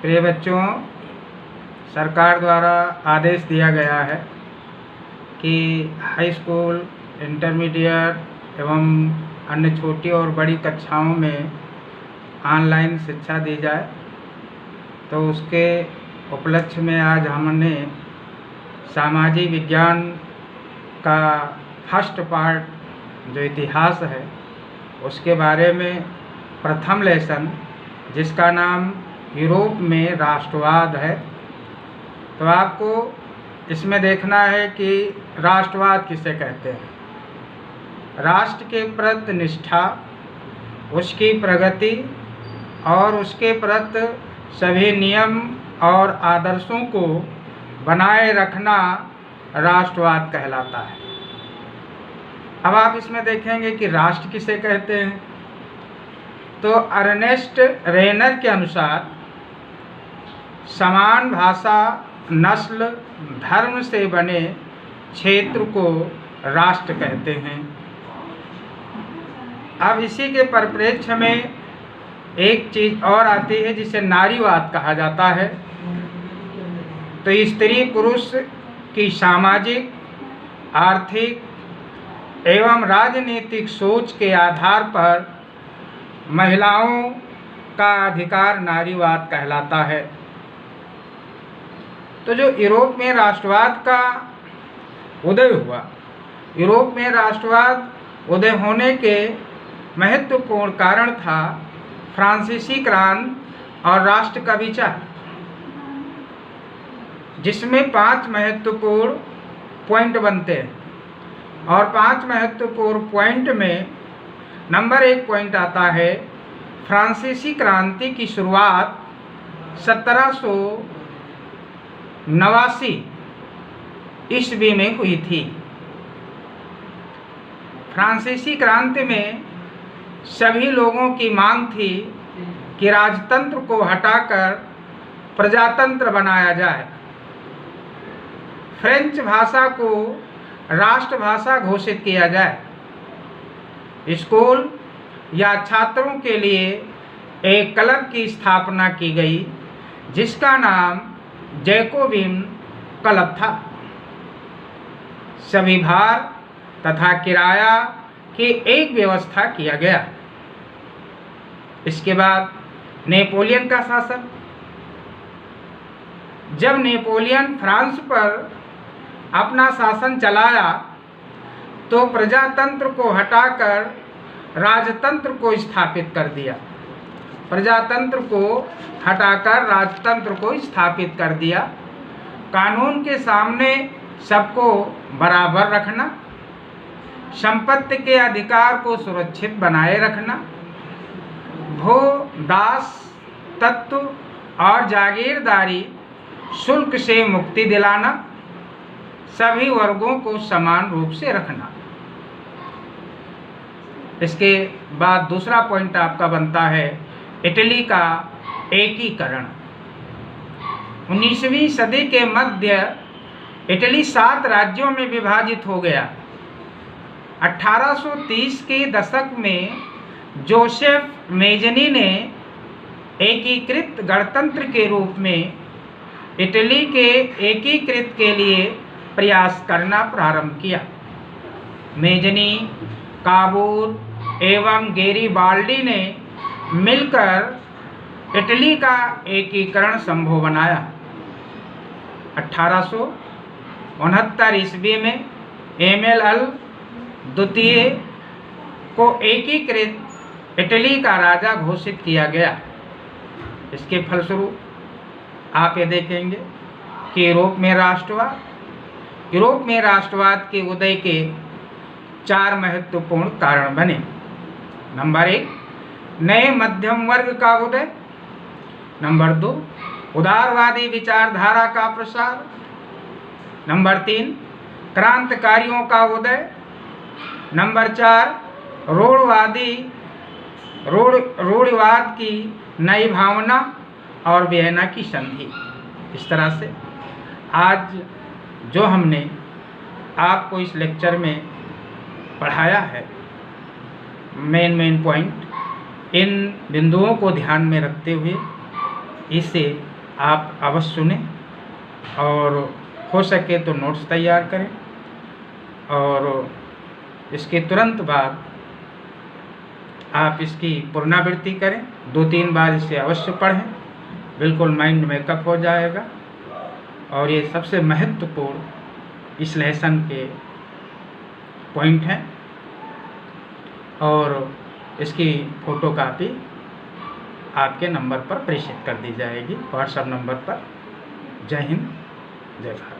प्रिय बच्चों, सरकार द्वारा आदेश दिया गया है कि हाई स्कूल, इंटरमीडिएट एवं अन्य छोटी और बड़ी कक्षाओं में ऑनलाइन शिक्षा दी जाए। तो उसके उपलक्ष्य में आज हमने सामाजिक विज्ञान का फर्स्ट पार्ट जो इतिहास है उसके बारे में प्रथम लेसन, जिसका नाम यूरोप में राष्ट्रवाद है। तो आपको इसमें देखना है कि राष्ट्रवाद किसे कहते हैं। राष्ट्र के प्रति निष्ठा, उसकी प्रगति और उसके प्रति सभी नियम और आदर्शों को बनाए रखना राष्ट्रवाद कहलाता है। अब आप इसमें देखेंगे कि राष्ट्र किसे कहते हैं। तो अर्नेस्ट रेनर के अनुसार समान भाषा, नस्ल, धर्म से बने क्षेत्र को राष्ट्र कहते हैं। अब इसी के परिप्रेक्ष्य में एक चीज़ और आती है जिसे नारीवाद कहा जाता है। तो स्त्री पुरुष की सामाजिक, आर्थिक एवं राजनीतिक सोच के आधार पर महिलाओं का अधिकार नारीवाद कहलाता है। तो जो यूरोप में राष्ट्रवाद का उदय हुआ, यूरोप में राष्ट्रवाद उदय होने के महत्वपूर्ण कारण था फ्रांसीसी क्रांति और राष्ट्र का विचार, जिसमें 5 महत्वपूर्ण पॉइंट बनते हैं। और 5 महत्वपूर्ण पॉइंट में नंबर 1 पॉइंट आता है फ्रांसीसी क्रांति की शुरुआत 1789 ईस्वी में हुई थी। फ्रांसीसी क्रांति में सभी लोगों की मांग थी कि राजतंत्र को हटाकर प्रजातंत्र बनाया जाए, फ्रेंच भाषा को राष्ट्रभाषा घोषित किया जाए, स्कूल या छात्रों के लिए एक क्लब की स्थापना की गई जिसका नाम जैकोबिन क्लब था। सभी भार तथा किराया की एक व्यवस्था किया गया। इसके बाद नेपोलियन का शासन। जब नेपोलियन फ्रांस पर अपना शासन चलाया तो प्रजातंत्र को हटाकर राजतंत्र को स्थापित कर दिया। प्रजातंत्र को हटाकर राजतंत्र को स्थापित कर दिया। कानून के सामने सबको बराबर रखना, संपत्ति के अधिकार को सुरक्षित बनाए रखना, भू, दास तत्व और जागीरदारी शुल्क से मुक्ति दिलाना, सभी वर्गों को समान रूप से रखना। इसके बाद दूसरा पॉइंट आपका बनता है इटली का एकीकरण। 19वीं सदी के मध्य इटली 7 राज्यों में विभाजित हो गया। 1830 के दशक में जोसेफ मेजनी ने एकीकृत गणतंत्र के रूप में इटली के एकीकृत के लिए प्रयास करना प्रारंभ किया। मेजनी, काबूल एवं गेरिबाल्डी ने मिलकर इटली का एकीकरण संभव बनाया। 1869 ईस्वी में एमएलएल द्वितीय को एकीकृत इटली का राजा घोषित किया गया। इसके फलस्वरूप आप ये देखेंगे कि यूरोप में राष्ट्रवाद के उदय के 4 महत्वपूर्ण कारण बने। नंबर 1, नए मध्यम वर्ग का उदय। नंबर 2, उदारवादी विचारधारा का प्रसार। नंबर 3, क्रांतिकारियों का उदय। नंबर 4, रूढ़िवाद की नई भावना और वियना की संधि। इस तरह से आज जो हमने आपको इस लेक्चर में पढ़ाया है, मेन पॉइंट, इन बिंदुओं को ध्यान में रखते हुए इसे आप अवश्य सुनें और हो सके तो नोट्स तैयार करें और इसके तुरंत बाद आप इसकी पुनरावृत्ति करें, 2-3 बार इसे अवश्य पढ़ें, बिल्कुल माइंड मेकअप हो जाएगा। और ये सबसे महत्वपूर्ण इस लेसन के पॉइंट हैं और इसकी फ़ोटोकॉपी आपके नंबर पर प्रेषित कर दी जाएगी, व्हाट्सएप नंबर पर। जय हिंद, जय भारत।